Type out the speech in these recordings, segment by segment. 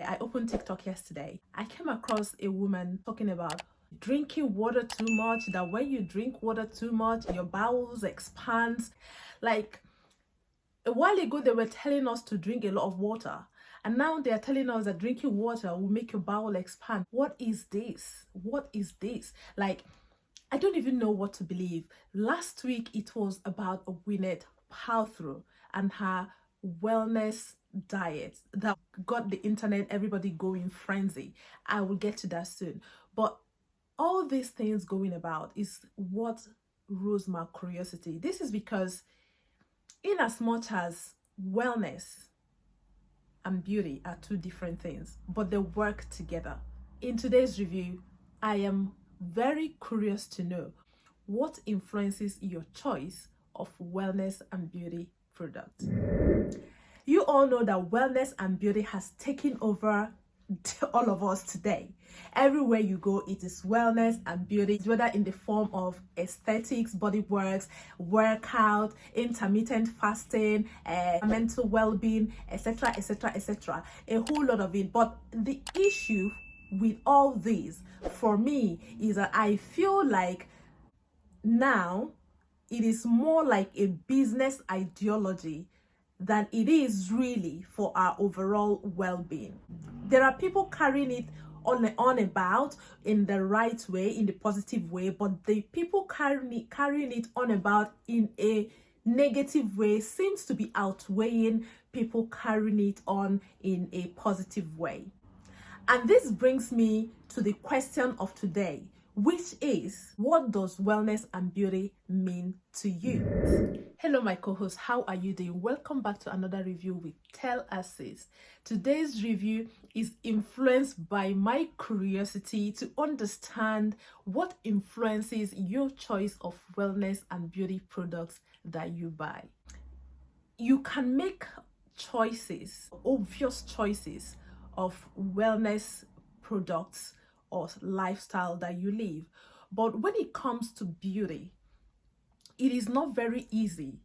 I opened TikTok yesterday. I came across a woman talking about drinking water too much, that when you drink water too much, your bowels expand. Like a while ago, they were telling us to drink a lot of water. And now they are telling us that drinking water will make your bowel expand. What is this? What is this? Like, I don't even know what to believe. Last week, it was about Gwyneth Paltrow and her wellness diet that got the internet, everybody going frenzy. I will get to that soon. But all these things going about is what rose my curiosity. This is because in as much as wellness and beauty are two different things, but they work together. In today's review, I am very curious to know what influences your choice of wellness and beauty products. You all know that wellness and beauty has taken over all of us today. Everywhere you go, it is wellness and beauty, whether in the form of aesthetics, body works, workout, intermittent fasting, mental well-being, etc, etc, etc, a whole lot of it. But the issue with all these for me is that I feel like now it is more like a business ideology than it is really for our overall well-being. There are people carrying it on about in the right way, in the positive way, but the people carrying it on about in a negative way seems to be outweighing people carrying it on in a positive way. And this brings me to the question of today, which is, what does wellness and beauty mean to you? Hello, my co-host, how are you doing? Welcome back to another review with tellnotortellasis. Today's review is influenced by my curiosity to understand what influences your choice of wellness and beauty products that you buy. You can make choices, obvious choices of wellness products or lifestyle that you live, but when it comes to beauty, it is not very easy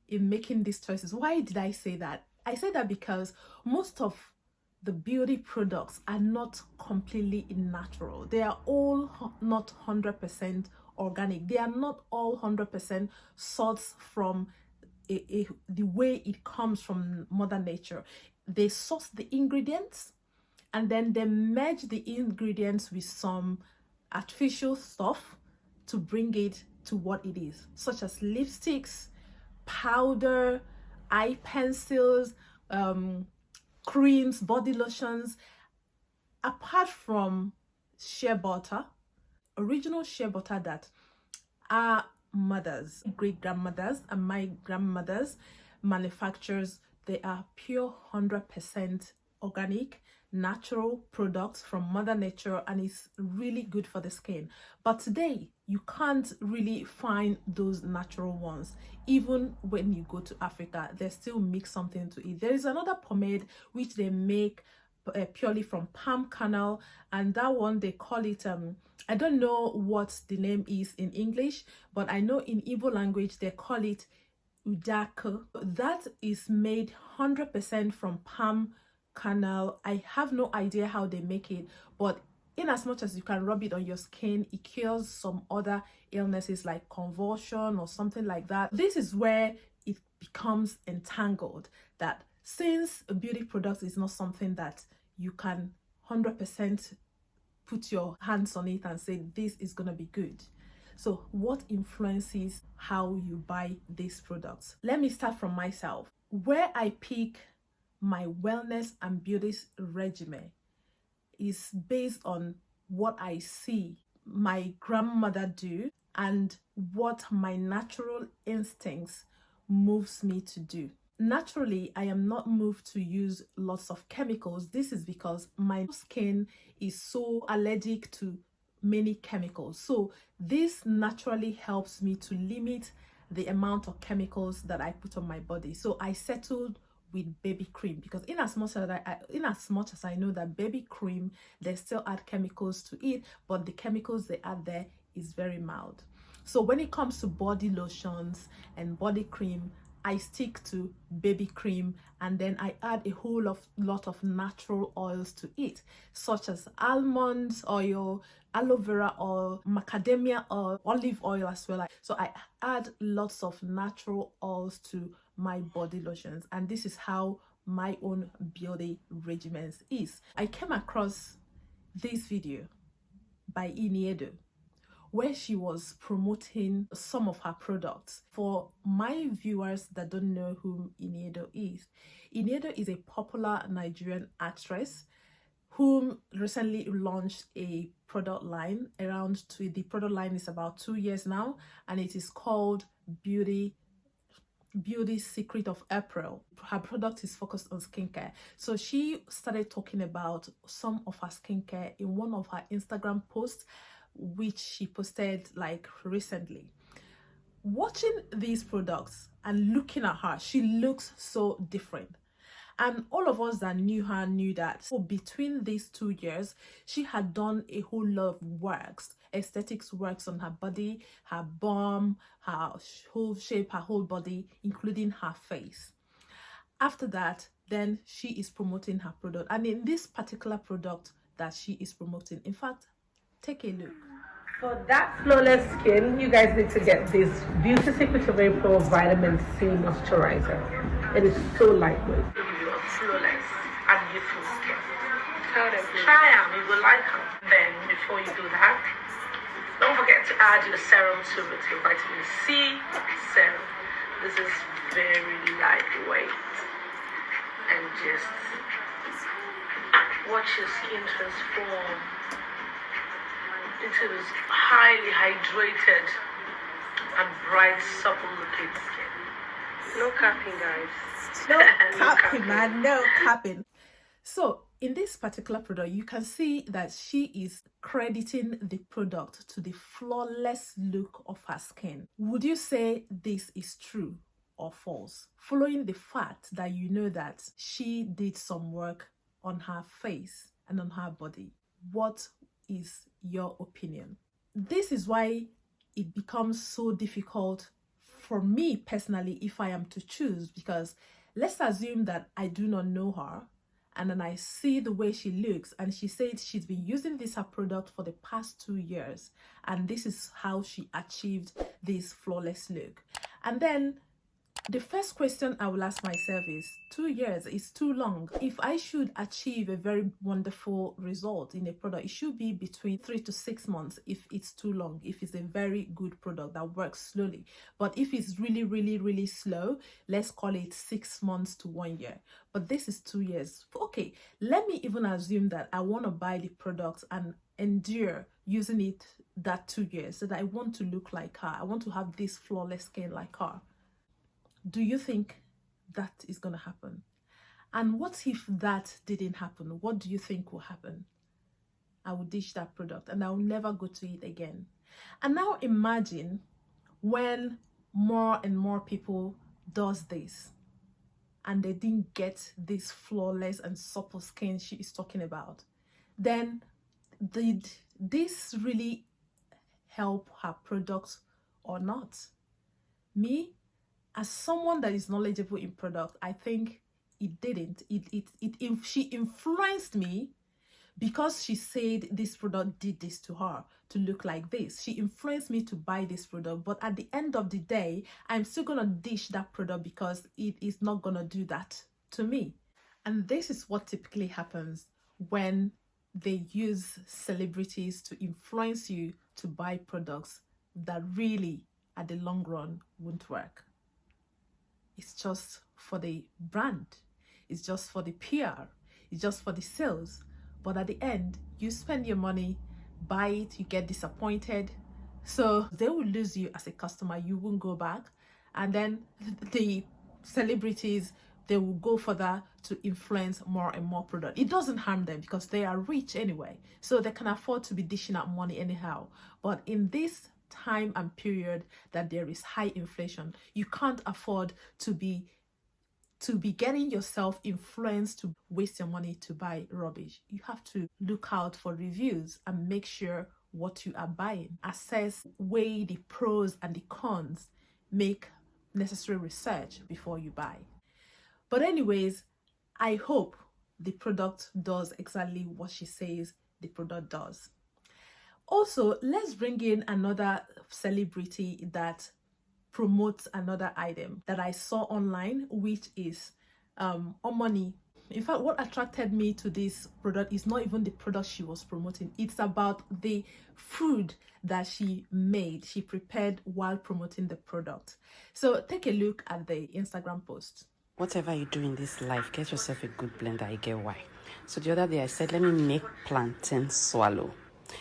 in making these choices. Why did I say that? I say that because most of the beauty products are not completely natural. They are all not 100% organic. They are not all 100% sourced from the way it comes from Mother Nature. They source the ingredients and then they merge the ingredients with some artificial stuff to bring it to what it is, such as lipsticks, powder, eye pencils, creams, body lotions. Apart from shea butter, original shea butter that our mothers, great grandmothers and my grandmothers manufactures, they are pure 100% organic, natural products from Mother Nature, and it's really good for the skin. But today you can't really find those natural ones. Even when you go to Africa, they still mix something to it. There is another pomade which they make purely from palm kernel, and that one they call it I don't know what the name is in English, but I know in Igbo language they call it udako. That is made 100% from palm kernel. I have no idea how they make it, but in as much as you can rub it on your skin, it cures some other illnesses like convulsion or something like that. This is where it becomes entangled, that since a beauty product is not something that you can 100% put your hands on it and say this is gonna be good. So what influences how you buy these products? Let me start from myself. Where I pick my wellness and beauty regimen is based on what I see my grandmother do and what my natural instincts moves me to do. Naturally, I am not moved to use lots of chemicals. This is because my skin is so allergic to many chemicals. So this naturally helps me to limit the amount of chemicals that I put on my body. So I settled with baby cream, because in as much as I know that baby cream, they still add chemicals to it, but the chemicals they add there is very mild. So when it comes to body lotions and body cream, I stick to baby cream, and then I add a lot of natural oils to it, such as almond oil, aloe vera oil, macadamia oil, olive oil as well. So I add lots of natural oils to my body lotions, and this is how my own beauty regimens is. I came across this video by Ini Edo where she was promoting some of her products. For my viewers that don't know who Ini Edo is a popular Nigerian actress whom recently launched a product line. The product line is about 2 years now, and it is called Beauty Secret of April. Her product is focused on skincare. So she started talking about some of her skincare in one of her Instagram posts, which she posted like recently. Watching these products and looking at her, she looks so different. And all of us that knew her knew that between these 2 years, she had done a whole lot of works, aesthetics works on her body, her bum, her whole shape, her whole body, including her face. After that, then she is promoting her product. And in this particular product that she is promoting, in fact, take a look. For that flawless skin, you guys need to get this Beauty Secret of April Vitamin C Moisturizer. It is so lightweight. Flawless and beautiful skin. Try them, you will like them. Then, before you do that, don't forget to add your serum to it, your vitamin C serum. This is very lightweight. And just watch your skin transform into this highly hydrated and bright, supple looking skin. No capping, guys. No capping, man. No capping. So in this particular product, you can see that she is crediting the product to the flawless look of her skin. Would you say this is true or false? Following the fact that you know that she did some work on her face and on her body, what is your opinion? This is why it becomes so difficult for me personally if I am to choose, because let's assume that I do not know her and then I see the way she looks, and she said she's been using her product for the past 2 years and this is how she achieved this flawless look. And then the first question I will ask myself is, 2 years is too long. If I should achieve a very wonderful result in a product, it should be between 3 to 6 months if it's too long, if it's a very good product that works slowly. But if it's really, really, really slow, let's call it 6 months to 1 year. But this is 2 years. Okay, let me even assume that I want to buy the product and endure using it that 2 years, so that I want to look like her. I want to have this flawless skin like her. Do you think that is going to happen? And what if that didn't happen? What do you think will happen? I will ditch that product and I will never go to it again. And now imagine when more and more people does this and they didn't get this flawless and supple skin she is talking about. Then did this really help her product or not? Me, as someone that is knowledgeable in product, I think it didn't. She influenced me because she said this product did this to her to look like this. She influenced me to buy this product, but at the end of the day, I'm still gonna dish that product because it is not gonna do that to me. And this is what typically happens when they use celebrities to influence you to buy products that really, at the long run, won't work. It's just for the brand, it's just for the PR, it's just for the sales. But at the end, you spend your money, buy it, you get disappointed. So they will lose you as a customer, you won't go back. And then the celebrities, they will go further to influence more and more product. It doesn't harm them because they are rich anyway, so they can afford to be dishing out money anyhow. But in this time and period that there is high inflation, you can't afford to be getting yourself influenced to waste your money to buy rubbish. You have to look out for reviews and make sure what you are buying. Assess, weigh the pros and the cons, make necessary research before you buy. But anyways, I hope the product does exactly what she says the product does. Also, let's bring in another celebrity that promotes another item that I saw online, which is Omoni. In fact, what attracted me to this product is not even the product she was promoting. It's about the food that she made, she prepared while promoting the product. So take a look at the Instagram post. Whatever you do in this life, get yourself a good blender. I get why. So the other day I said, let me make plantain swallow.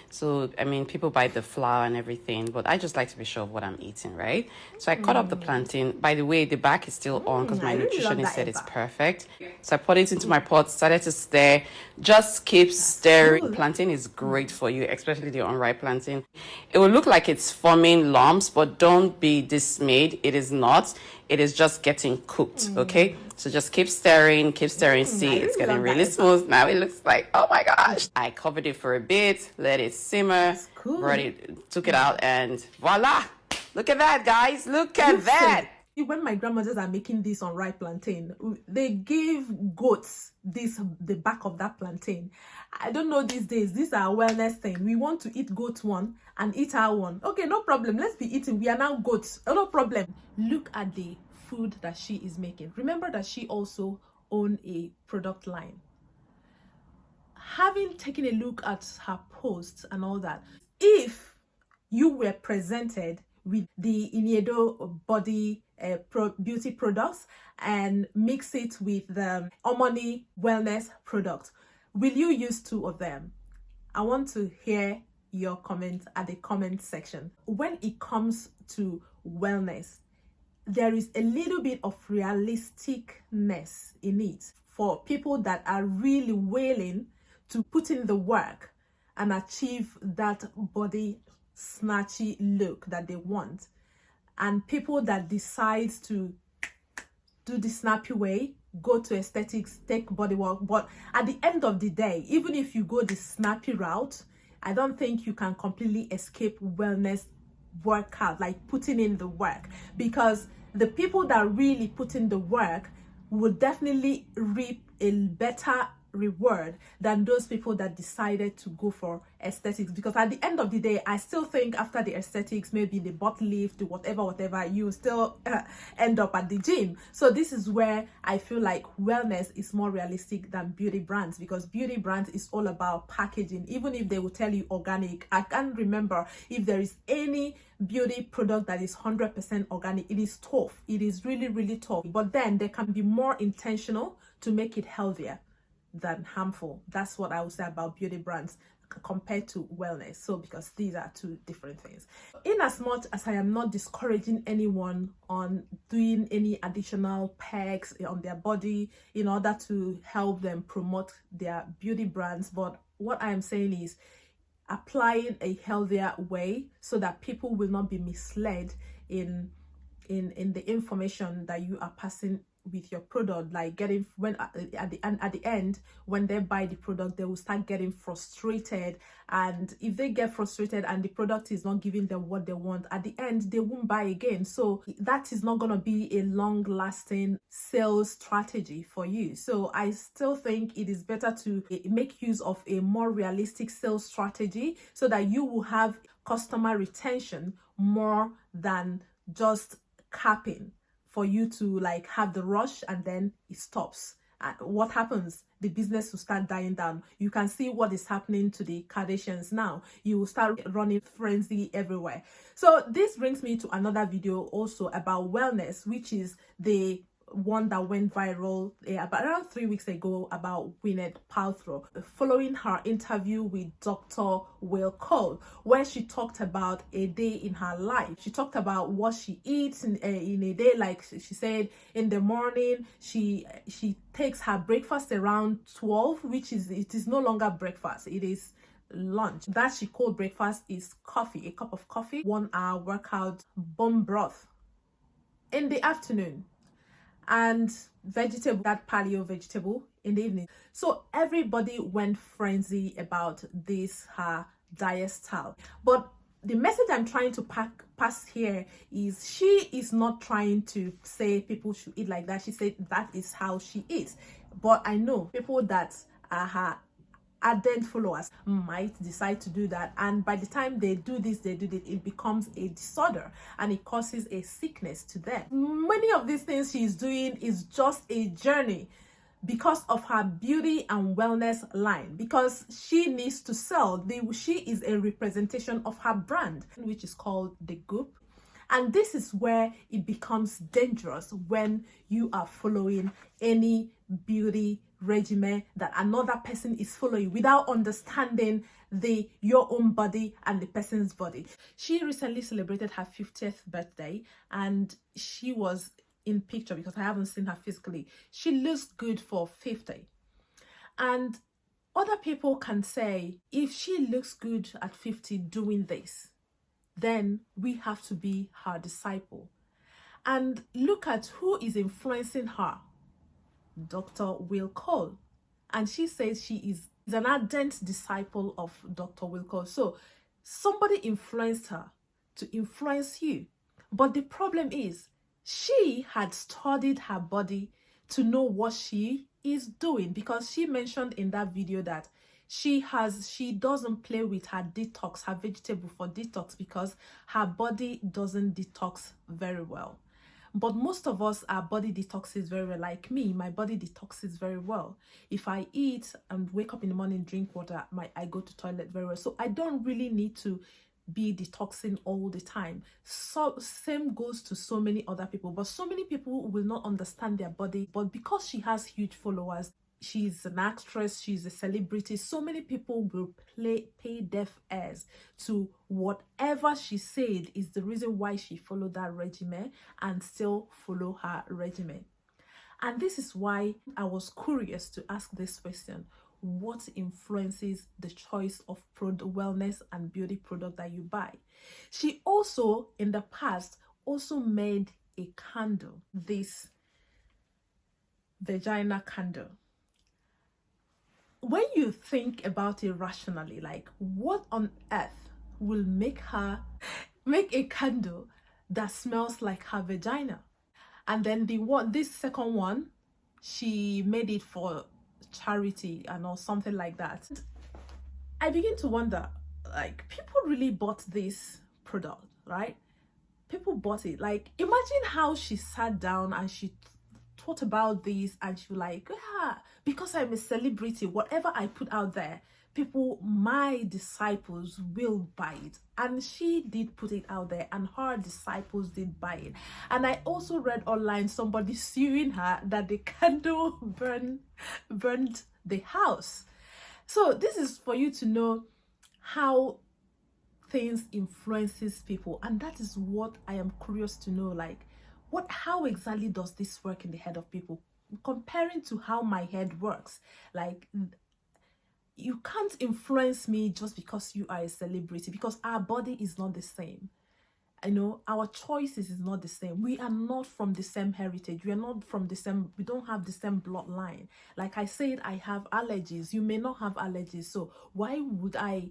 So, I mean, people buy the flour and everything, but I just like to be sure of what I'm eating, right? So I cut up the plantain. By the way, the back is still on because my nutritionist said it's perfect. So I put it into my pot, started to stir. Just keep stirring. Cool. Plantain is great for you, especially the unripe plantain. It will look like it's forming lumps, but don't be dismayed. It is not. It is just getting cooked, okay? So just keep stirring, see, it's getting really smooth. Now it looks like, oh my gosh. I covered it for a bit, let it simmer, took it out, and voila. Look at that, guys. Look at that. When my grandmothers are making this unripe plantain, they give goats the back of that plantain. I don't know these days. These are a wellness thing. We want to eat goat one and eat our one. Okay, no problem. Let's be eating. We are now goats. No problem. Look at the food that she is making. Remember that she also owns a product line. Having taken a look at her posts and all that, if you were presented with the Ini Edo body beauty products and mix it with the Omoni wellness product, will you use two of them? I want to hear your comments at the comment section. When it comes to wellness, there is a little bit of realisticness in it for people that are really willing to put in the work and achieve that body snatchy look that they want, and people that decide to do the snappy way, go to aesthetics, take body work. But at the end of the day, even if you go the snappy route, I don't think you can completely escape wellness workout, like putting in the work, because the people that really put in the work will definitely reap a better reward than those people that decided to go for aesthetics. Because at the end of the day, I still think after the aesthetics, maybe the butt lift, the whatever, you still end up at the gym. So this is where I feel like wellness is more realistic than beauty brands, because beauty brands is all about packaging. Even if they will tell you organic, I can't remember if there is any beauty product that is 100% organic. It is tough. It is really, really tough. But then they can be more intentional to make it healthier than harmful. That's what I would say about beauty brands compared to wellness. So because these are two different things. In as much as I am not discouraging anyone on doing any additional pegs on their body in order to help them promote their beauty brands, but what I am saying is applying a healthier way so that people will not be misled in the information that you are passing with your product, like getting when at the end when they buy the product, they will start getting frustrated, and if they get frustrated and the product is not giving them what they want, at the end they won't buy again. So that is not going to be a long-lasting sales strategy for you. So I still think it is better to make use of a more realistic sales strategy so that you will have customer retention more than just capping, for you to like have the rush and then it stops. And what happens? The business will start dying down. You can see what is happening to the Kardashians now. You will start running frenzy everywhere. So this brings me to another video also about wellness, which is the one that went viral about around 3 weeks ago about Gwyneth Paltrow, following her interview with Dr. Will Cole, where she talked about a day in her life. She talked about what she eats in a day. Like she said, in the morning she takes her breakfast around 12, which is, it is no longer breakfast, it is lunch. That she called breakfast is coffee, a cup of coffee, 1 hour workout, bone broth in the afternoon, and vegetable, that paleo vegetable in the evening. So everybody went frenzy about this her diet style. But the message I'm trying to pass here is she is not trying to say people should eat like that. She said that is how she eats. But I know people that are her ardent followers might decide to do that, and by the time they do this, it becomes a disorder and it causes a sickness to them. Many of these things she's doing is just a journey because of her beauty and wellness line, because she needs to sell. She is a representation of her brand, which is called the Goop. And this is where it becomes dangerous, when you are following any beauty regimen that another person is following without understanding your own body and the person's body. She recently celebrated her 50th birthday, and she was in picture because I haven't seen her physically. She looks good for 50. And other people can say, if she looks good at 50 doing this, then we have to be her disciple. And look at who is influencing her. Dr. Will Cole. And she says she is an ardent disciple of Dr. Will Cole. So somebody influenced her to influence you. But the problem is, she had studied her body to know what she is doing, because she mentioned in that video that she doesn't play with her detox, her vegetable for detox, because her body doesn't detox very well. But most of us, our body detoxes very well. Like me, my body detoxes very well. If I eat and wake up in the morning, drink water, I go to toilet very well. So I don't really need to be detoxing all the time. So same goes to so many other people. But so many people will not understand their body. But because she has huge followers, she's an actress, she's a celebrity, so many people will pay deaf ears to whatever she said is the reason why she followed that regimen and still follow her regimen. And this is why I was curious to ask this question: what influences the choice of wellness and beauty product that you buy? She also, in the past, also made a candle, this vagina candle. When you think about it rationally, like, what on earth will make her make a candle that smells like her vagina? And then this second one, she made it for charity or something like that. I begin to wonder, like, people really bought this product, right? People bought it. Like, imagine how she sat down and she thought about this, and she was like, yeah, because I'm a celebrity, whatever I put out there, people, my disciples, will buy it. And she did put it out there, and her disciples did buy it. And I also read online somebody suing her that the candle burned the house. So this is for you to know how things influences people, and that is what I am curious to know. Like, how exactly does this work in the head of people, comparing to how my head works? Like, you can't influence me just because you are a celebrity, because our body is not the same. You know, our choices is not the same. We are not from the same heritage. We are not from the same, we don't have the same bloodline. Like I said, I have allergies. You may not have allergies. So why would I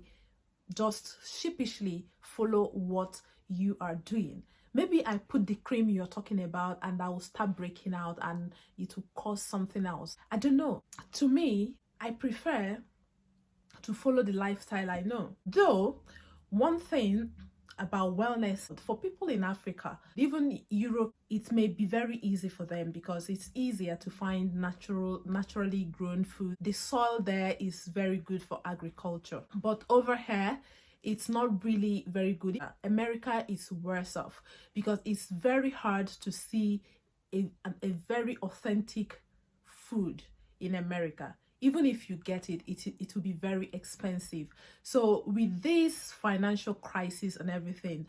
just sheepishly follow what you are doing? Maybe I put the cream you're talking about and I will start breaking out and it will cause something else. I don't know. To me, I prefer to follow the lifestyle I know. Though, one thing about wellness, for people in Africa, even Europe, it may be very easy for them because it's easier to find naturally grown food. The soil there is very good for agriculture. But over here, it's not really very good. America is worse off because it's very hard to see a very authentic food in America. Even if you get it, it will be very expensive. So with this financial crisis and everything,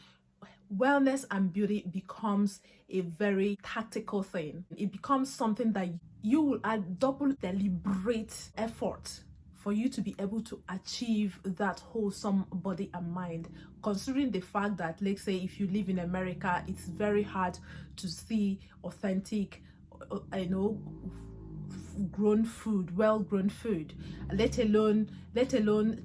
wellness and beauty becomes a very tactical thing. It becomes something that you will add double deliberate effort for you to be able to achieve that wholesome body and mind, considering the fact that, let's say, if you live in America, it's very hard to see authentic, grown food, well-grown food, let alone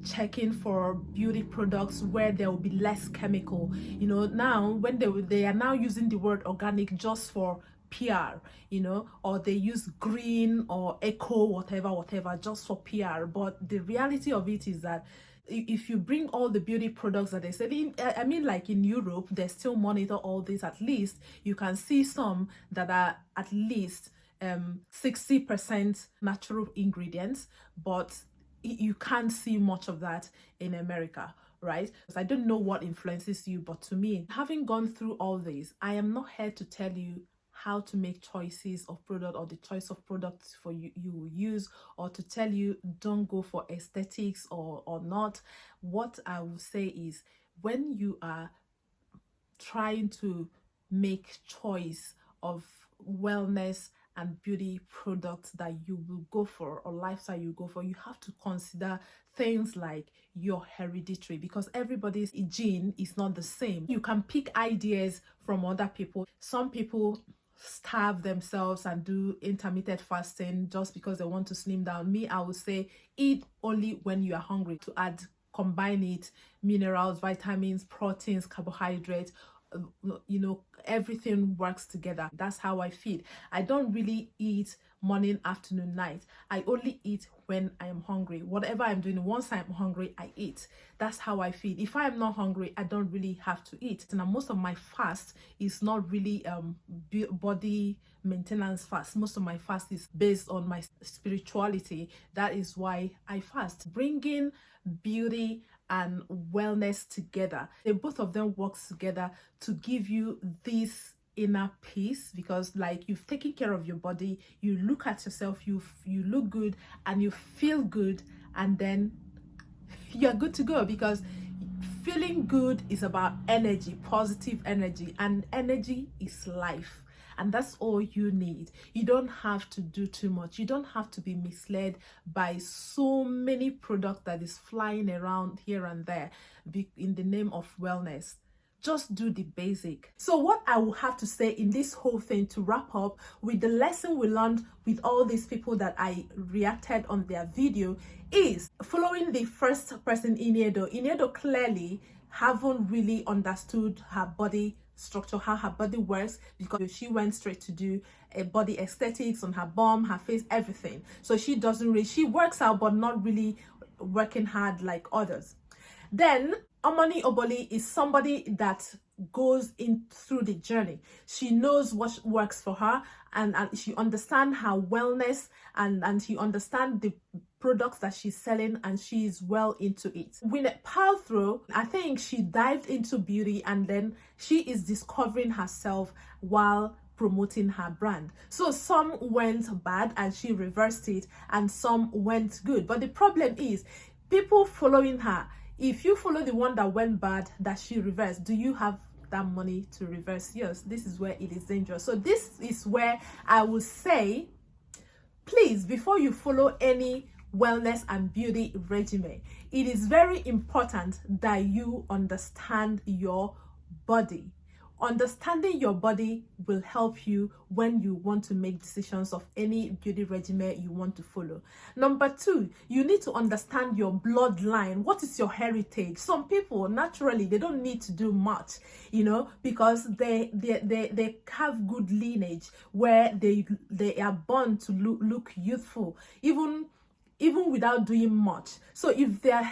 checking for beauty products where there will be less chemical. You know, now when they are now using the word organic just for PR, you know, or they use green or eco whatever just for PR. But the reality of it is that if you bring all the beauty products that they said I mean, like in Europe, they still monitor all this. At least you can see some that are at least 60% natural ingredients, but you can't see much of that in America, right? Because I don't know what influences you, but to me, having gone through all this, I am not here to tell you how to make choices of product or the choice of products for you will use, or to tell you don't go for aesthetics or not. What I will say is, when you are trying to make choice of wellness and beauty products that you will go for or lifestyle you go for, you have to consider things like your hereditary, because everybody's gene is not the same. You can pick ideas from other people. Some people starve themselves and do intermittent fasting just because they want to slim down. Me, I would say eat only when you are hungry, to combine it, minerals, vitamins, proteins, carbohydrates, you know, everything works together. That's how I feed. I don't really eat morning, afternoon, night. I only eat when I am hungry. Whatever I'm doing, once I'm hungry, I eat. That's how I feed. If I am not hungry, I don't really have to eat. And most of my fast is not really body maintenance fast. Most of my fast is based on my spirituality. That is why I fast. Bringing beauty and wellness together, both of them works together to give you this inner peace, because like you've taken care of your body, you look at yourself, you look good and you feel good, and then you're good to go, because feeling good is about energy, positive energy, and energy is life. And that's all you need. You don't have to do too much. You don't have to be misled by so many products that is flying around here and there in the name of wellness. Just do the basic. So what I will have to say in this whole thing, to wrap up with the lesson we learned with all these people that I reacted on their video, is following the first person, Ini Edo. Ini Edo clearly haven't really understood her body structure, how her body works, because she went straight to do a body aesthetics on her bum, her face, everything. So she doesn't really, she works out but not really working hard like others. Then Omoni Oboli is somebody that goes in through the journey. She knows what works for her, and she understands her wellness, and she understands the products that she's selling, and she's well into it. Gwyneth Paltrow, I think she dived into beauty, and then she is discovering herself while promoting her brand. So some went bad and she reversed it, and some went good. But the problem is, people following her, if you follow the one that went bad that she reversed, do you have that money to reverse yours? This is where it is dangerous. So this is where I would say, please, before you follow any wellness and beauty regimen, it is very important that you understand your body. Understanding your body will help you when you want to make decisions of any beauty regimen you want to follow. Number two, you need to understand your bloodline. What is your heritage? Some people, naturally, they don't need to do much, you know, because they have good lineage where they are born to look youthful, even without doing much. So if their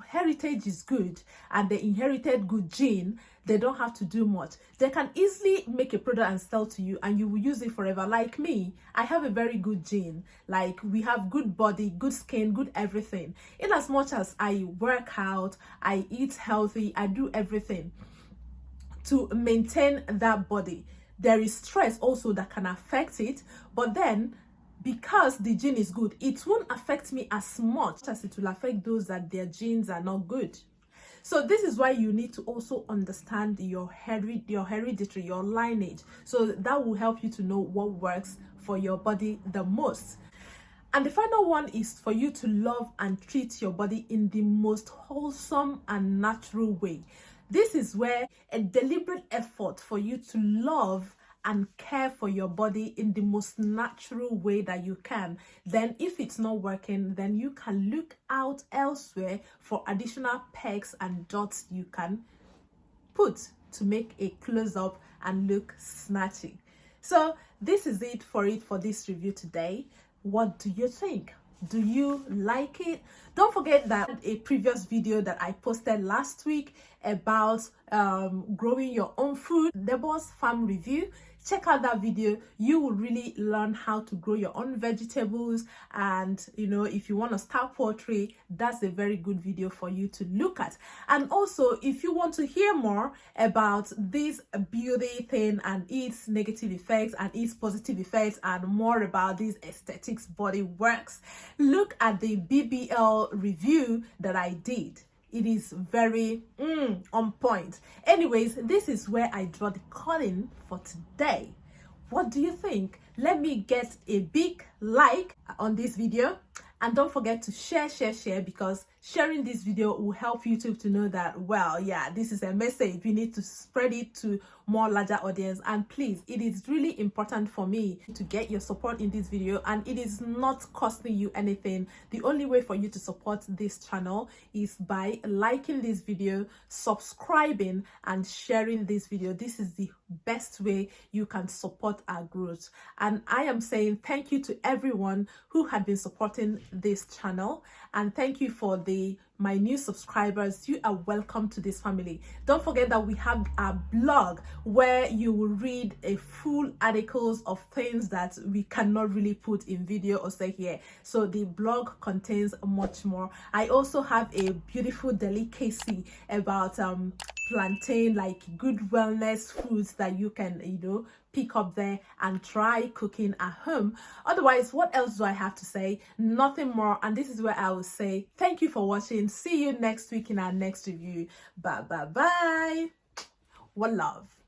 heritage is good and they inherited good gene, they don't have to do much. They can easily make a product and sell to you, and you will use it forever. Like me, I have a very good gene. Like, we have good body, good skin, good everything. In as much as I work out, I eat healthy, I do everything to maintain that body. There is stress also that can affect it, but then because the gene is good, it won't affect me as much as it will affect those that their genes are not good. So this is why you need to also understand your hereditary, your lineage. So that will help you to know what works for your body the most. And the final one is for you to love and treat your body in the most wholesome and natural way. This is where a deliberate effort for you to love and care for your body in the most natural way that you can. Then if it's not working, then you can look out elsewhere for additional pegs and dots you can put to make a close-up and look snatchy. So this is it for this review today. What do you think? Do you like it? Don't forget that a previous video that I posted last week about growing your own food, the Boss Farm Review. Check out that video. You will really learn how to grow your own vegetables, and you know, if you want to start poultry, that's a very good video for you to look at. And also, if you want to hear more about this beauty thing and its negative effects and its positive effects, and more about these aesthetics body works, look at the BBL review that I did. It is very on point. Anyways, this is where I draw the curtain for today. What do you think? Let me get a big like on this video, and don't forget to share, because sharing this video will help YouTube to know that, well, yeah, this is a message. We need to spread it to more larger audience. And please, it is really important for me to get your support in this video, and it is not costing you anything. The only way for you to support this channel is by liking this video, subscribing, and sharing this video. This is the best way you can support our growth. And I am saying thank you to everyone who had been supporting this channel, and thank you for my new subscribers. You are welcome to this family. Don't forget that we have a blog where you will read a full articles of things that we cannot really put in video or say here. So the blog contains much more. I also have a beautiful delicacy about plantain, like good wellness foods that you can, you know, pick up there and try cooking at home. Otherwise, what else do I have to say? Nothing more. And this is where I will say thank you for watching. See you next week in our next review. Bye. One love.